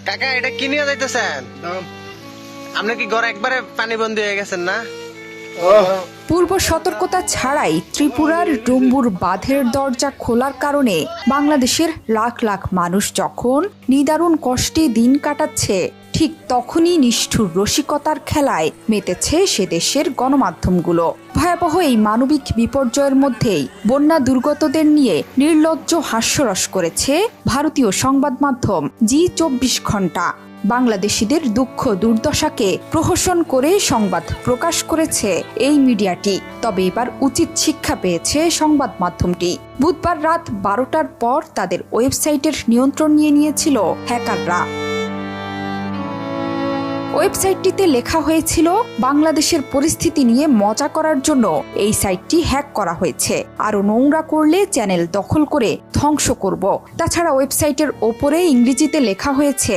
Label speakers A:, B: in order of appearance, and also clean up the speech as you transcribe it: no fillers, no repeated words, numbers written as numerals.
A: কাকা এটা কি নিয়ে যাইতেছেন? আপনি কি ঘরে একবারে পানি বন্দী হয়ে গেছেন না?
B: পূর্ব সতর্কতা ছাড়াই ত্রিপুরার ডুম্বুর বাঁধের দরজা খোলার কারণে বাংলাদেশের লাখ লাখ মানুষ যখন নিদারুণ কষ্টে দিন কাটাচ্ছে, ঠিক তখনই নিষ্ঠুর রসিকতার খেলায় মেতেছে সে দেশের গণমাধ্যমগুলো। ভয়াবহ এই মানবিক বিপর্যয়ের মধ্যেই বন্যা দুর্গতদের নিয়ে নির্লজ্জ হাস্যরস করেছে ভারতীয় সংবাদ মাধ্যম জি24 ঘণ্টা। বাংলাদেশিদের দুঃখ দুর্দশাকে প্রহসন করে সংবাদ প্রকাশ করেছে এই মিডিয়াটি। তবে এবার উচিত শিক্ষা পেয়েছে সংবাদ মাধ্যমটি। বুধবার রাত 12টার পর তাদের ওয়েবসাইটের নিয়ন্ত্রণ নিয়ে নিয়েছিল হ্যাকাররা। ওয়েবসাইটটিতে লেখা হয়েছিল, বাংলাদেশের পরিস্থিতি নিয়ে মজা করার জন্য এই সাইটটি হ্যাক করা হয়েছে, আরো নোংরা করলে চ্যানেল দখল করে ধ্বংস করব। তাছাড়া ওয়েবসাইটের ওপরে ইংরেজিতে লেখা হয়েছে,